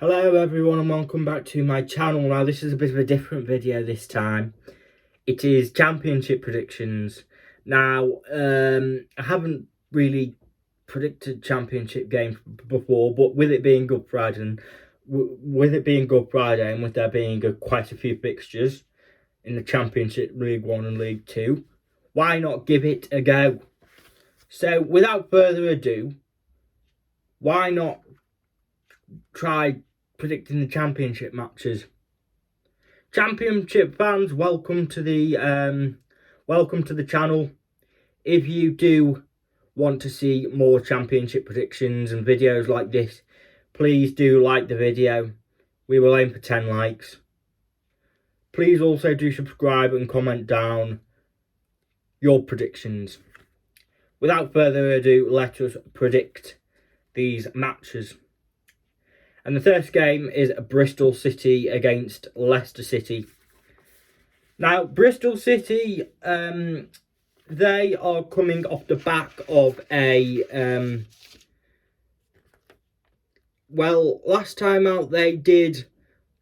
Hello everyone and welcome back to my channel. Now this is a bit of a different video this time. It is championship predictions. Now I haven't really predicted championship games before, but with it being Good Friday and with there being quite a few fixtures in the Championship League 1 and League 2, why not give it a go? So without further ado, why not try predicting the championship matches? Championship fans, welcome to the channel. If you do want to see more championship predictions and videos like this, please do like the video. We will aim for 10 likes. Please also do subscribe and comment down your predictions. Without further ado, let us predict these matches. And the first game is Bristol City against Leicester City. Now, Bristol City, they are coming off the back of a... well, last time out they did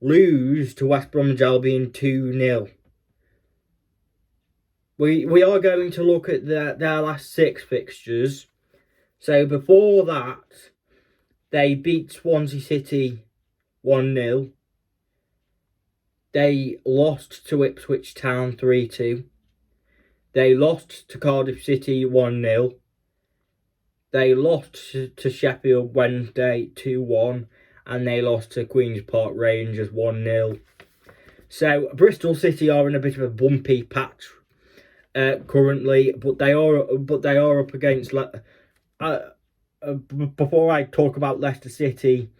lose to West Bromwich Albion 2-0. We are going to look at their last 6 fixtures. So before that, they beat Swansea City 1-0. They lost to Ipswich Town 3-2. They lost to Cardiff City 1-0. They lost to Sheffield Wednesday 2-1. And they lost to Queen's Park Rangers 1-0. So Bristol City are in a bit of a bumpy patch currently, but they are up against. Before I talk about Leicester City,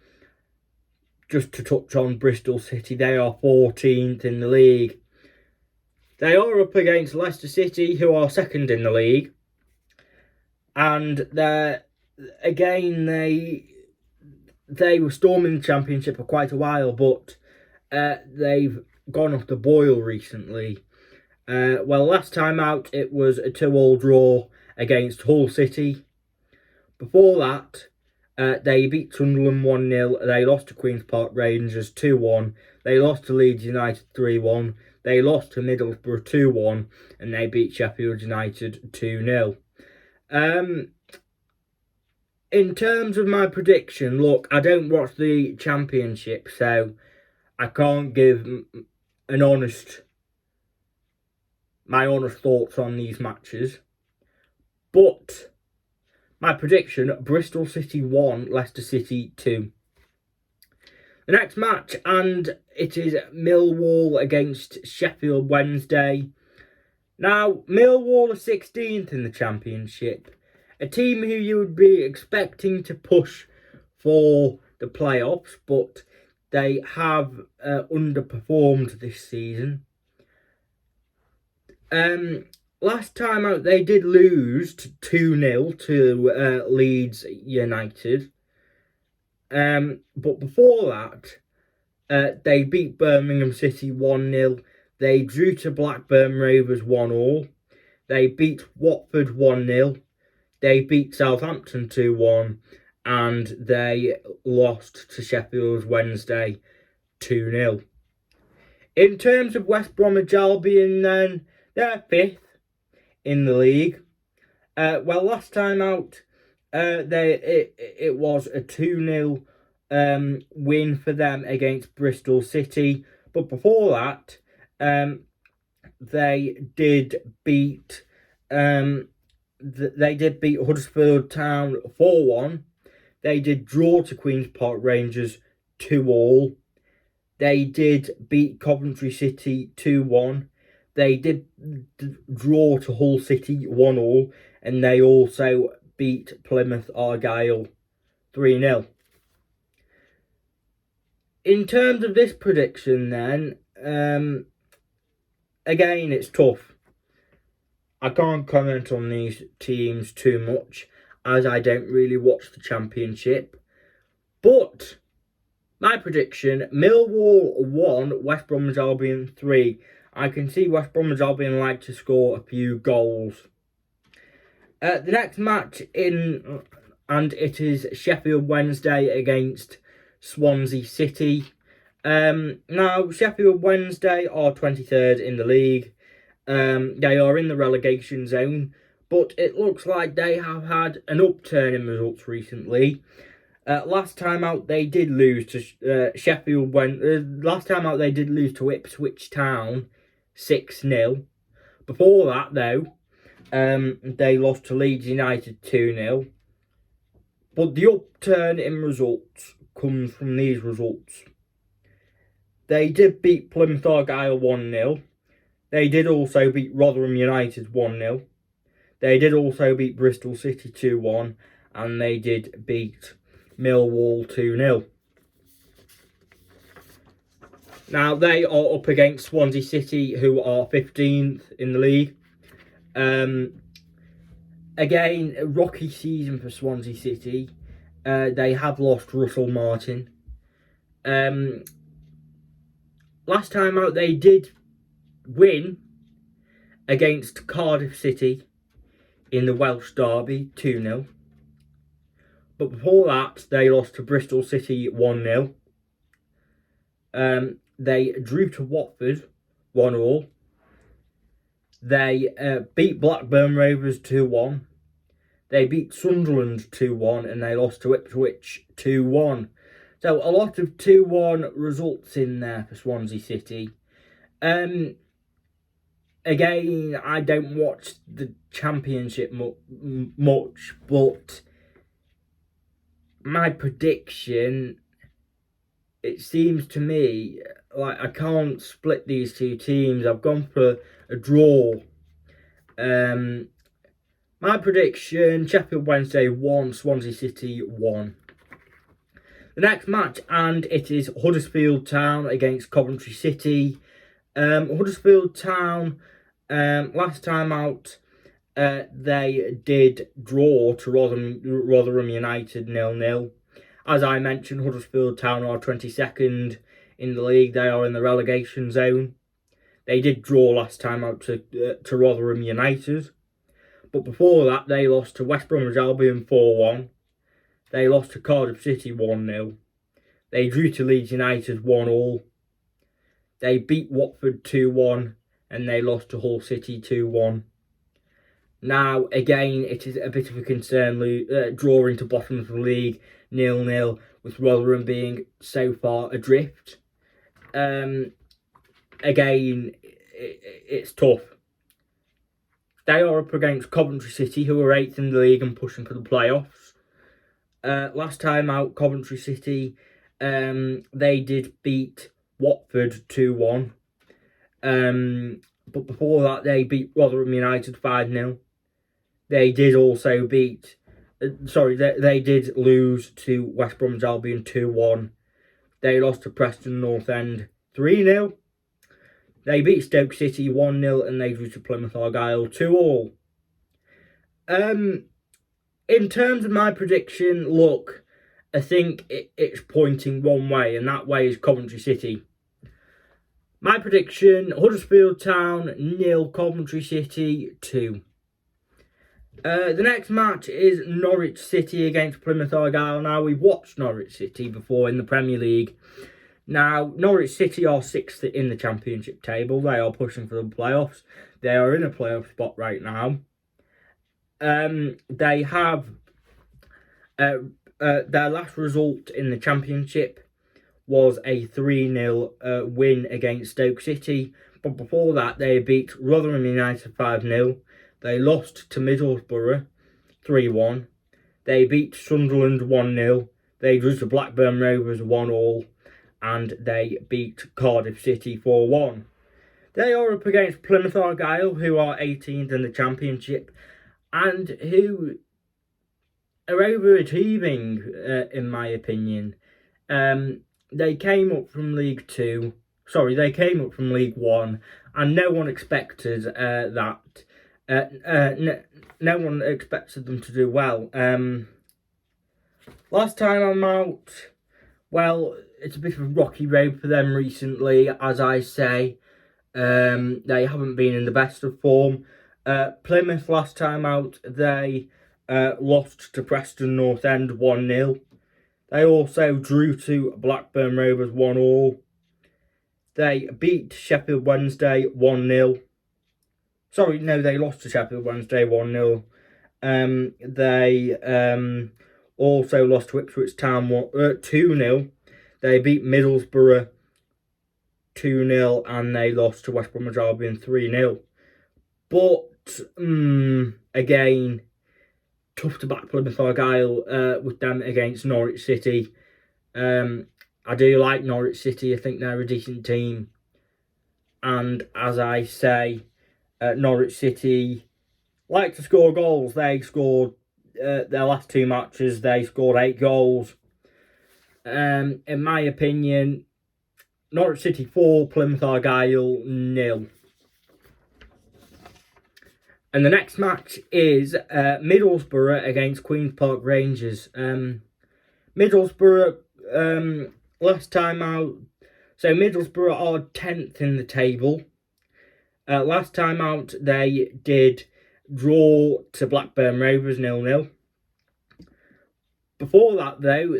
just to touch on Bristol City, they are 14th in the league. They are up against Leicester City, who are 2nd in the league. And they were storming the championship for quite a while, but they've gone off the boil recently. Well, last time out, it was a 2-2 draw against Hull City. Before that, they beat Sunderland 1-0. They lost to Queen's Park Rangers 2-1. They lost to Leeds United 3-1. They lost to Middlesbrough 2-1. And they beat Sheffield United 2-0. In terms of my prediction, look, I don't watch the championship, so I can't give my honest thoughts on these matches. But my prediction, Bristol City 1, Leicester City 2. The next match, and it is Millwall against Sheffield Wednesday. Now, Millwall are 16th in the Championship. A team who you would be expecting to push for the playoffs, but they have underperformed this season. Last time out, they did lose 2-0 to Leeds United. But before that, they beat Birmingham City 1-0. They drew to Blackburn Rovers 1-1. They beat Watford 1-0. They beat Southampton 2-1. And they lost to Sheffield Wednesday 2-0. In terms of West Bromwich Albion, then, they're 5th in the league. Well, last time out, it was a 2-0 win for them against Bristol City. But before that, they did beat Huddersfield Town 4-1. They did draw to Queen's Park Rangers 2-2. They did beat Coventry City 2-1. They did draw to Hull City 1-1. And they also beat Plymouth Argyle 3-0. In terms of this prediction then, again, it's tough. I can't comment on these teams too much, as I don't really watch the Championship. But my prediction, Millwall 1, West Bromwich Albion 3. I can see West Bromwich Albion like to score a few goals. The next match and it is Sheffield Wednesday against Swansea City. Now, Sheffield Wednesday are 23rd in the league. They are in the relegation zone, but it looks like they have had an upturn in results recently. Last time out, they did lose to Sheffield. Last time out, they did lose to Ipswich Town 6-0. Before that, though, they lost to Leeds United 2-0. But the upturn in results comes from these results. They did beat Plymouth Argyle 1-0. They did also beat Rotherham United 1-0. They did also beat Bristol City 2-1. And they did beat Millwall 2-0. Now, they are up against Swansea City, who are 15th in the league. Again, a rocky season for Swansea City. They have lost Russell Martin. Last time out, they did win against Cardiff City in the Welsh derby 2-0. But before that, they lost to Bristol City 1-0. They drew to Watford 1-1. They beat Blackburn Rovers 2-1. They beat Sunderland 2-1, and they lost to Ipswich 2-1. So a lot of 2-1 results in there for Swansea City. Again, I don't watch the Championship much, but my prediction, it seems to me like I can't split these two teams. I've gone for a draw. My prediction, Sheffield Wednesday 1, Swansea City 1. The next match, and it is Huddersfield Town against Coventry City. Huddersfield Town, last time out, they did draw to Rotherham United 0-0. As I mentioned, Huddersfield Town are 22nd in the league. They are in the relegation zone. They did draw last time out to Rotherham United. But before that, they lost to West Bromwich Albion 4-1. They lost to Cardiff City 1-0. They drew to Leeds United 1-1. They beat Watford 2-1. And they lost to Hull City 2-1. Now, again, it is a bit of a concern drawing to bottom of the league 0-0, with Rotherham being so far adrift. Again, it's tough. They are up against Coventry City, who are 8th in the league and pushing for the playoffs. Last time out, Coventry City, they did beat Watford 2-1. But before that, they beat Rotherham United 5-0. They did also beat... they did lose to West Bromwich Albion 2-1. They lost to Preston North End 3-0. They beat Stoke City 1-0 and they drew to Plymouth Argyle 2-2. In terms of my prediction, look, I think it's pointing one way, and that way is Coventry City. My prediction, Huddersfield Town 0, Coventry City 2. The next match is Norwich City against Plymouth Argyle. Now, we've watched Norwich City before in the Premier League. Now, Norwich City are 6th in the Championship table. They are pushing for the playoffs. They are in a playoff spot right now. They have their last result in the Championship was a 3-0 win against Stoke City. But before that, they beat Rotherham United 5-0. They lost to Middlesbrough 3-1. They beat Sunderland 1-0. They drew to Blackburn Rovers 1-1. And they beat Cardiff City 4-1. They are up against Plymouth Argyle, who are 18th in the Championship, and who are overachieving, in my opinion. They came up from League 2. They came up from League 1, and no one expected that. No one expected them to do well. Last time I'm out, well, it's a bit of a rocky road for them recently, as I say. They haven't been in the best of form. Plymouth last time out, they lost to Preston North End 1-0. They also drew to Blackburn Rovers 1-1. They beat Sheffield Wednesday 1-0. Sorry, no, they lost to Sheffield Wednesday 1-0. They also lost to Ipswich Town 2-0. They beat Middlesbrough 2-0 and they lost to West Bromwich Albion 3-0. But, again, tough to back Plymouth Argyle with them against Norwich City. I do like Norwich City. I think they're a decent team. And as I say, Norwich City like to score goals. They scored their last 2 matches. They scored 8 goals. In my opinion, Norwich City 4, Plymouth Argyle 0. And the next match is Middlesbrough against Queen's Park Rangers. Middlesbrough, last time out, so Middlesbrough are 10th in the table. Last time out, they did draw to Blackburn Rovers 0-0. Before that, though,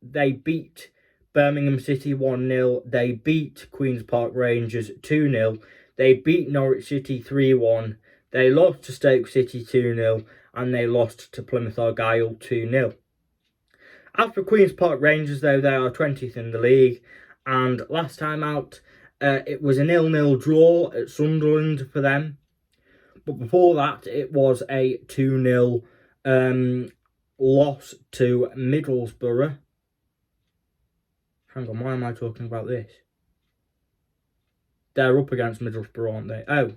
they beat Birmingham City 1-0. They beat Queen's Park Rangers 2-0. They beat Norwich City 3-1. They lost to Stoke City 2-0. And they lost to Plymouth Argyle 2-0. As for Queen's Park Rangers, though, they are 20th in the league. And last time out, it was a 0-0 draw at Sunderland for them. But before that, it was a 2-0 loss to Middlesbrough. Hang on, why am I talking about this? They're up against Middlesbrough, aren't they? Oh,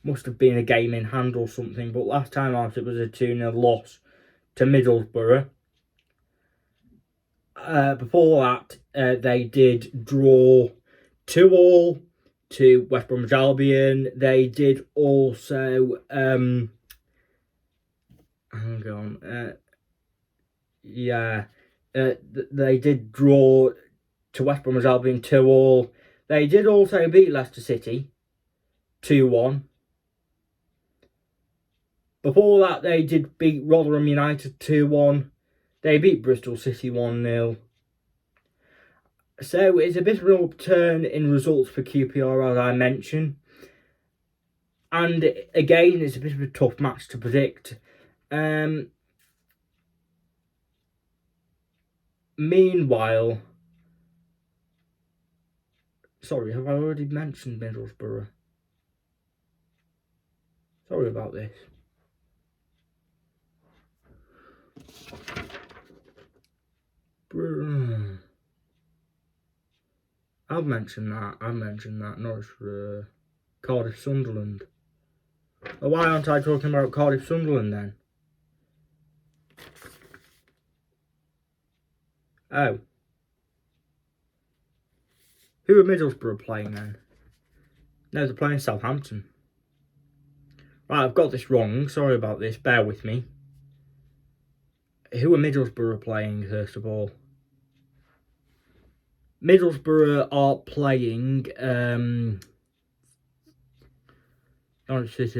must have been a game in hand or something. But last time out, it was a 2-0 loss to Middlesbrough. Before that, they did draw 2-2 to West Bromwich Albion. They did also... hang on. They did draw to West Bromwich Albion 2-2. They did also beat Leicester City 2-1. Before that, they did beat Rotherham United 2-1. They beat Bristol City 1-0. So it's a bit of an upturn in results for QPR, as I mentioned. And again, it's a bit of a tough match to predict. Meanwhile, sorry, have I already mentioned Middlesbrough? Sorry about this. I've mentioned that. Norwich, Cardiff, Sunderland. Well, why aren't I talking about Cardiff, Sunderland then? Oh. Who are Middlesbrough playing then? No, they're playing Southampton. Right, I've got this wrong. Sorry about this. Bear with me. Who are Middlesbrough playing, first of all? Middlesbrough are playing... Norwich City...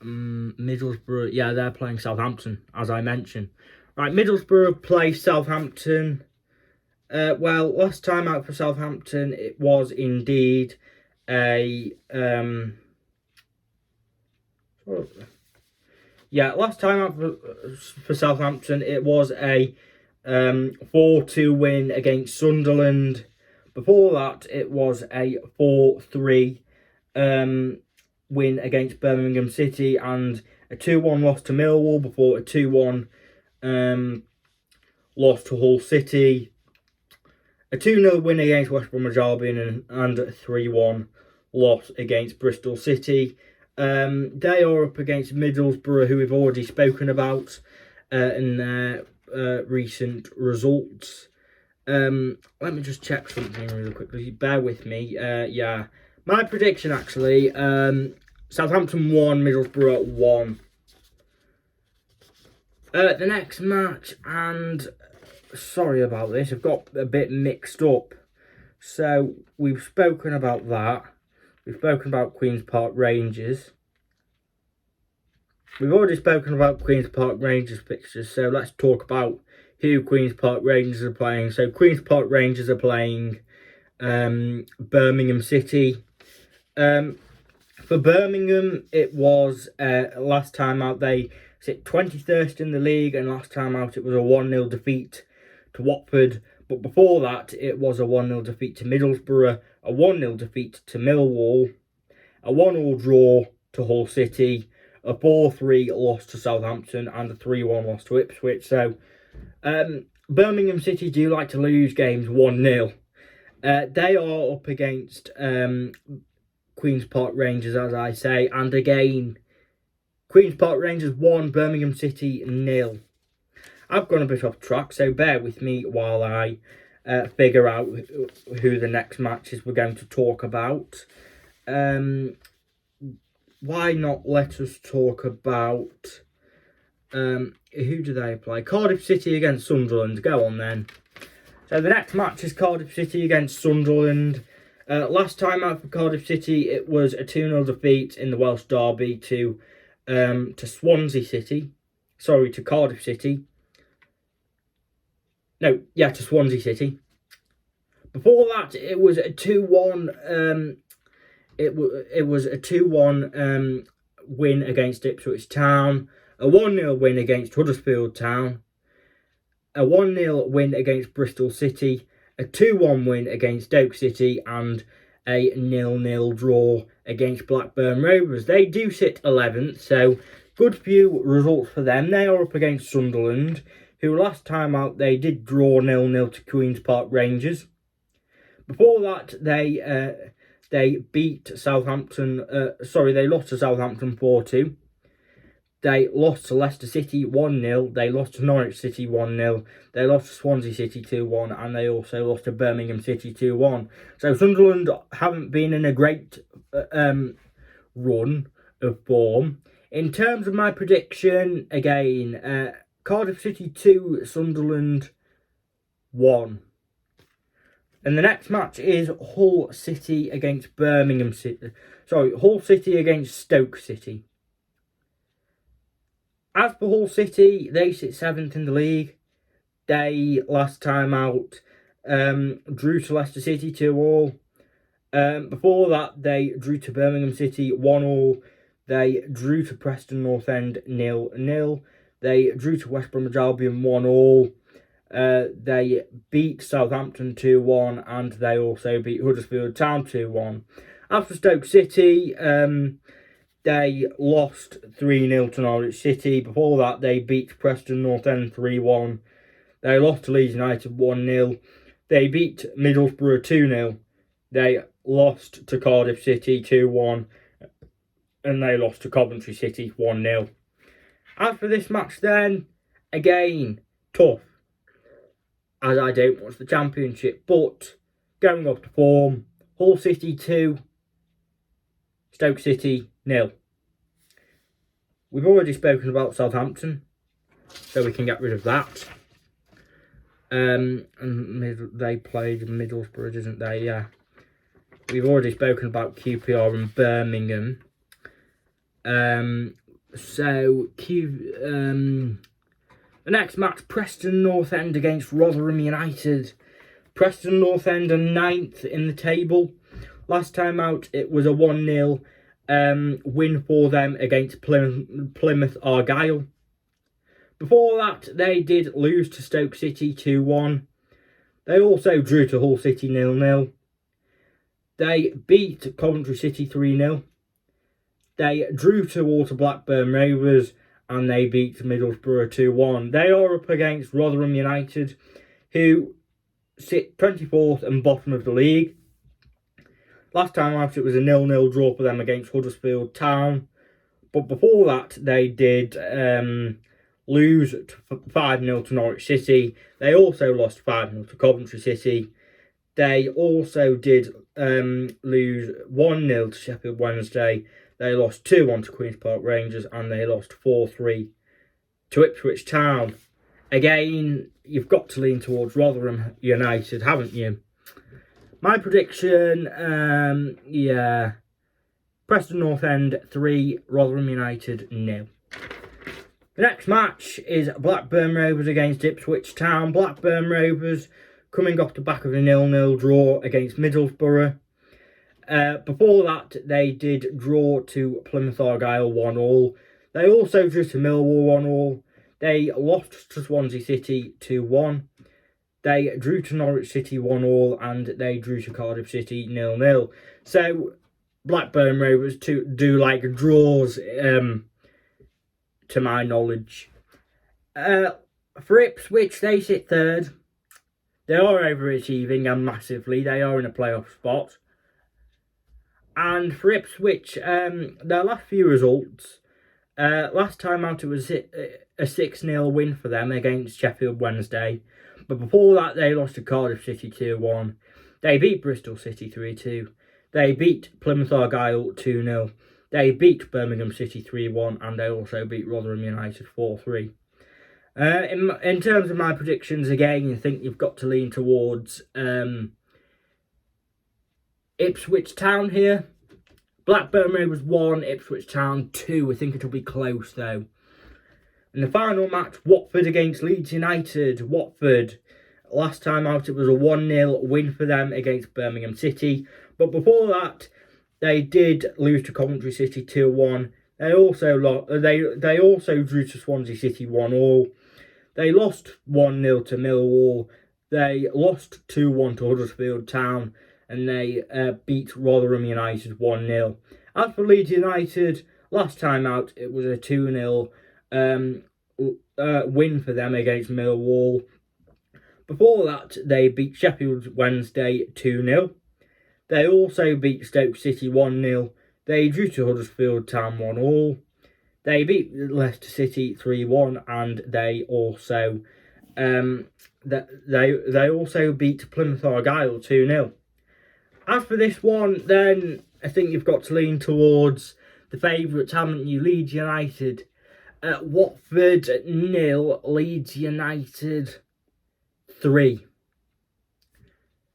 Middlesbrough... Yeah, they're playing Southampton, as I mentioned. Right, Middlesbrough play Southampton. Well, last time out for Southampton, it was indeed a... last time out for Southampton, it was a 4-2 win against Sunderland. Before that, it was a 4-3 win against Birmingham City and a 2-1 loss to Millwall before a 2-1 loss to Hull City. A 2-0 win against West Bromwich Albion and a 3-1 loss against Bristol City. They are up against Middlesbrough, who we've already spoken about in their recent results. Let me just check something really quickly. Bear with me. My prediction actually: Southampton 1, Middlesbrough 1. The next match, and sorry about this, I've got a bit mixed up. So we've spoken about that. We've spoken about Queen's Park Rangers. We've already spoken about Queen's Park Rangers fixtures, so let's talk about who Queen's Park Rangers are playing. So Queen's Park Rangers are playing Birmingham City. For Birmingham, it was last time out they sit 21st in the league, and last time out it was a 1-0 defeat to Watford. But before that, it was a 1-0 defeat to Middlesbrough, a 1-0 defeat to Millwall, a 1-1 draw to Hull City, a 4-3 loss to Southampton, and a 3-1 loss to Ipswich. So Birmingham City do like to lose games 1-0. They are up against Queen's Park Rangers, as I say, and again, Queen's Park Rangers 1, Birmingham City 0. I've gone a bit off track, so bear with me while I figure out who the next matches we're going to talk about. Why not let us talk about who do they play? Cardiff City against Sunderland. Go on then. So the next match is Cardiff City against Sunderland. Last time out for Cardiff City, it was a 2-0 defeat in the Welsh derby to Swansea City. Sorry, to Cardiff City. To Swansea City. Before that, it was a 2-1. It was a 2-1 win against Ipswich Town, a 1-0 win against Huddersfield Town, a 1-0 win against Bristol City, a 2-1 win against Stoke City, and a 0-0 draw against Blackburn Rovers. They do sit 11th, so good few results for them. They are up against Sunderland, who last time out they did draw 0-0 to Queen's Park Rangers. Before that, they beat Southampton. They lost to Southampton 4-2. They lost to Leicester City 1-0. They lost to Norwich City 1-0. They lost to Swansea City 2-1. And they also lost to Birmingham City 2-1. So Sunderland haven't been in a great run of form. In terms of my prediction, again, Cardiff City 2, Sunderland 1. And the next match is Hull City against Birmingham City. Hull City against Stoke City. As for Hull City, they sit 7th in the league. They, last time out, drew to Leicester City 2-2. Before that, they drew to Birmingham City 1-1. They drew to Preston North End 0-0. They drew to West Bromwich Albion 1-1. They beat Southampton 2-1, and they also beat Huddersfield Town 2-1. As for Stoke City, they lost 3-0 to Norwich City. Before that, they beat Preston North End 3-1. They lost to Leeds United 1-0. They beat Middlesbrough 2-0. They lost to Cardiff City 2-1. And they lost to Coventry City 1-0. As for this match then, again, tough, as I don't watch the Championship, but going off to form, Hull City 2, Stoke City 0. We've already spoken about Southampton, so we can get rid of that. And they played Middlesbrough, didn't they? Yeah. We've already spoken about QPR and Birmingham. The next match, Preston North End against Rotherham United. Preston North End are 9th in the table. Last time out, it was a 1-0 win for them against Plymouth Argyle. Before that, they did lose to Stoke City 2-1. They also drew to Hull City 0-0. They beat Coventry City 3-0. They drew to Blackburn Rovers, and they beat Middlesbrough 2-1. They are up against Rotherham United, who sit 24th and bottom of the league. Last time out, it was a 0-0 draw for them against Huddersfield Town. But before that, they did lose 5-0 to Norwich City. They also lost 5-0 to Coventry City. They also did lose 1-0 to Sheffield Wednesday. They lost 2-1 to Queen's Park Rangers, and they lost 4-3 to Ipswich Town. Again, you've got to lean towards Rotherham United, haven't you? My prediction, Preston North End 3, Rotherham United 0. The next match is Blackburn Rovers against Ipswich Town. Blackburn Rovers coming off the back of a 0-0 draw against Middlesbrough. Before that, they did draw to Plymouth Argyle 1-1. They also drew to Millwall 1-1. They lost to Swansea City 2-1. They drew to Norwich City 1-1, and they drew to Cardiff City 0-0. So Blackburn Rovers do like draws, to my knowledge. For Ipswich, they sit third. They are overachieving and massively. They are in a playoff spot. And for Ipswich, their last few results, last time out it was a 6-0 win for them against Sheffield Wednesday. But before that, they lost to Cardiff City 2-1. They beat Bristol City 3-2. They beat Plymouth Argyle 2-0. They beat Birmingham City 3-1. And they also beat Rotherham United 4-3. In terms of my predictions, again, I think you've got to lean towards Ipswich Town here. Blackburn Rovers 1, Ipswich Town 2. I think it'll be close though. And the final match, Watford against Leeds United. Watford, last time out it was a 1-0 win for them against Birmingham City. But before that, they did lose to Coventry City 2-1. They also drew to Swansea City 1-1. They lost 1-0 to Millwall. They lost 2-1 to Huddersfield Town. And they beat Rotherham United 1-0. As for Leeds United, last time out it was a 2-0 win for them against Millwall. Before that, they beat Sheffield Wednesday 2-0. They also beat Stoke City 1-0. They drew to Huddersfield Town 1-1. They beat Leicester City 3-1, and they also beat Plymouth Argyle 2-0. As for this one, then I think you've got to lean towards the favourites, haven't you? Leeds United. Watford 0, Leeds United 3.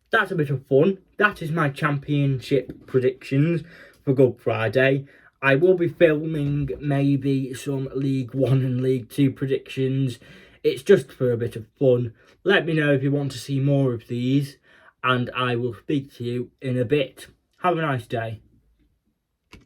That's a bit of fun. That is my championship predictions for Good Friday. I will be filming maybe some League 1 and League 2 predictions. It's just for a bit of fun. Let me know if you want to see more of these, and I will speak to you in a bit. Have a nice day.